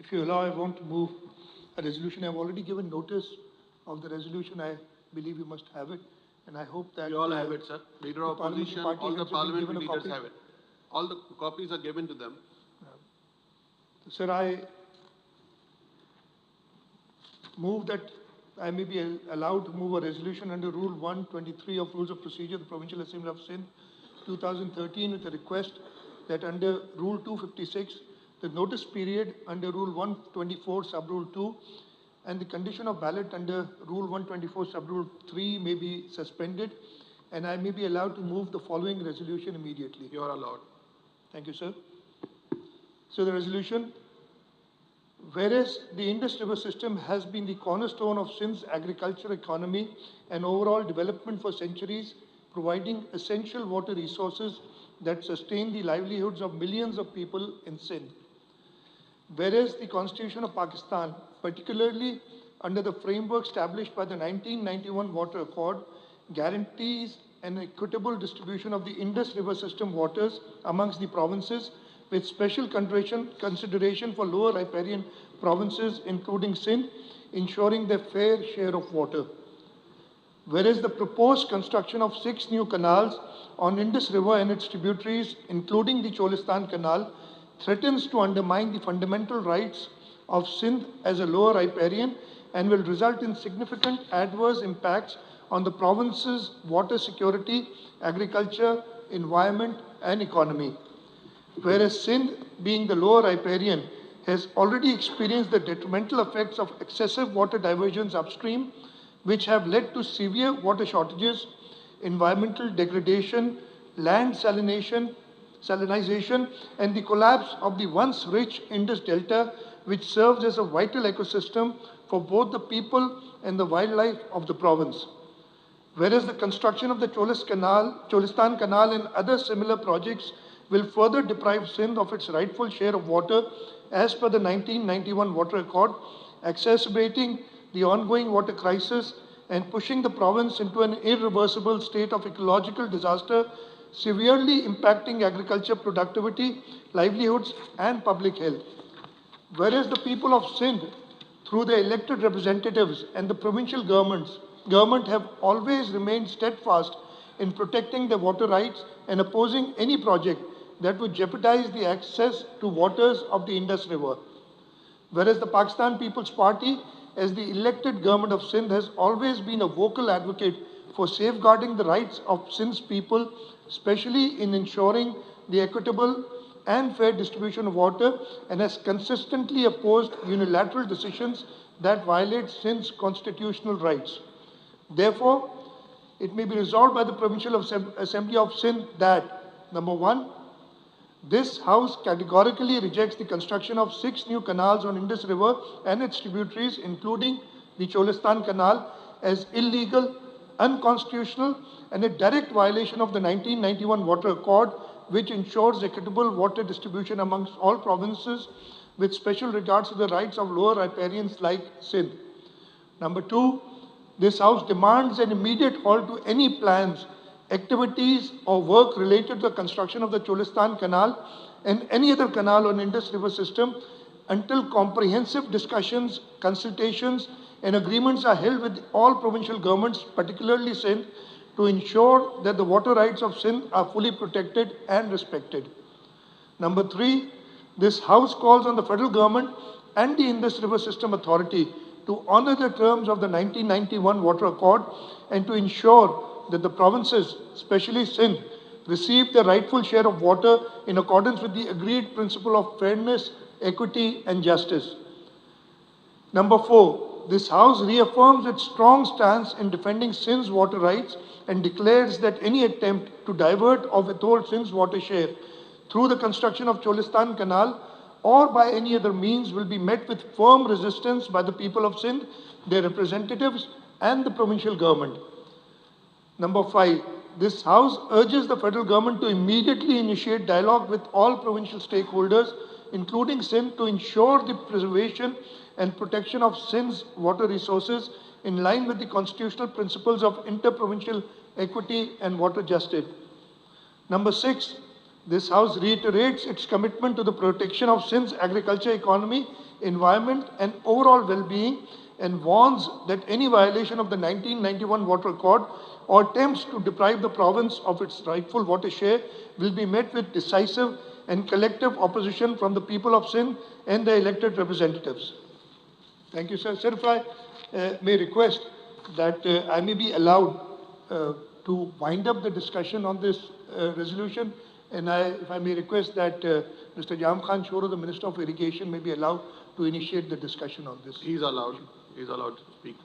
If you allow, I want to move a resolution. I've already given notice of the resolution. I believe you must have it, and I hope that We all have it, sir. Leader of opposition, all the parliamentary leaders have it. All the copies are given to them. Sir, I move that I may be allowed to move a resolution under Rule 123 of Rules of Procedure of the Provincial Assembly of Sindh, 2013, with a request that under Rule 256, the notice period under Rule 124, Sub-Rule 2, and the condition of ballot under Rule 124, Sub-Rule 3 may be suspended, and I may be allowed to move the following resolution immediately. You are allowed. Thank you, sir. So the resolution: whereas the Indus River system has been the cornerstone of Sindh's agriculture economy and overall development for centuries, providing essential water resources that sustain the livelihoods of millions of people in Sindh. Whereas the Constitution of Pakistan, particularly under the framework established by the 1991 Water Accord, guarantees an equitable distribution of the Indus River system waters amongst the provinces, with special consideration for lower riparian provinces, including Sindh, ensuring their fair share of water. Whereas the proposed construction of 6 new canals on Indus River and its tributaries, including the Cholistan Canal, threatens to undermine the fundamental rights of Sindh as a lower riparian and will result in significant adverse impacts on the province's water security, agriculture, environment, and economy. Whereas Sindh, being the lower riparian, has already experienced the detrimental effects of excessive water diversions upstream, which have led to severe water shortages, environmental degradation, land salinization, and the collapse of the once rich Indus Delta, which serves as a vital ecosystem for both the people and the wildlife of the province. Whereas the construction of the Cholistan Canal and other similar projects will further deprive Sindh of its rightful share of water as per the 1991 Water Accord, exacerbating the ongoing water crisis and pushing the province into an irreversible state of ecological disaster, severely impacting agriculture productivity, livelihoods, and public health. Whereas the people of Sindh, through their elected representatives and the provincial government have always remained steadfast in protecting their water rights and opposing any project that would jeopardize the access to waters of the Indus River. Whereas the Pakistan People's Party, as the elected government of Sindh, has always been a vocal advocate for safeguarding the rights of Sindh's people, especially in ensuring the equitable and fair distribution of water, and has consistently opposed unilateral decisions that violate Sindh's constitutional rights. Therefore, it may be resolved by the Provincial Assembly of Sindh that, number one, this House categorically rejects the construction of 6 new canals on Indus River and its tributaries, including the Cholistan Canal, as illegal, unconstitutional, and a direct violation of the 1991 Water Accord, which ensures equitable water distribution amongst all provinces, with special regards to the rights of lower riparians like Sindh. Number two, this House demands an immediate halt to any plans, activities, or work related to the construction of the Cholistan Canal and any other canal on Indus River system until comprehensive discussions, consultations, and agreements are held with all provincial governments, particularly Sindh, to ensure that the water rights of Sindh are fully protected and respected. Number three, this House calls on the federal government and the Indus River System Authority to honor the terms of the 1991 Water Accord and to ensure that the provinces, especially Sindh, receive the rightful share of water in accordance with the agreed principle of fairness, equity, and justice. Number four, this House reaffirms its strong stance in defending Sindh's water rights and declares that any attempt to divert or withhold Sindh's water share through the construction of Cholistan Canal or by any other means will be met with firm resistance by the people of Sindh, their representatives, and the provincial government. Number five, this House urges the federal government to immediately initiate dialogue with all provincial stakeholders, including Sindh, to ensure the preservation and protection of Sindh's water resources in line with the constitutional principles of interprovincial equity and water justice. Number six, this House reiterates its commitment to the protection of Sindh's agriculture economy environment and overall well-being, and warns that any violation of the 1991 Water Accord or attempts to deprive the province of its rightful water share will be met with decisive and collective opposition from the people of Sindh and their elected representatives. Thank you, sir. Sir, if I may request that I may be allowed to wind up the discussion on this resolution, and if I may request that Mr. Jam Khan Choro, the Minister of Irrigation, may be allowed to initiate the discussion on this. He is allowed to speak.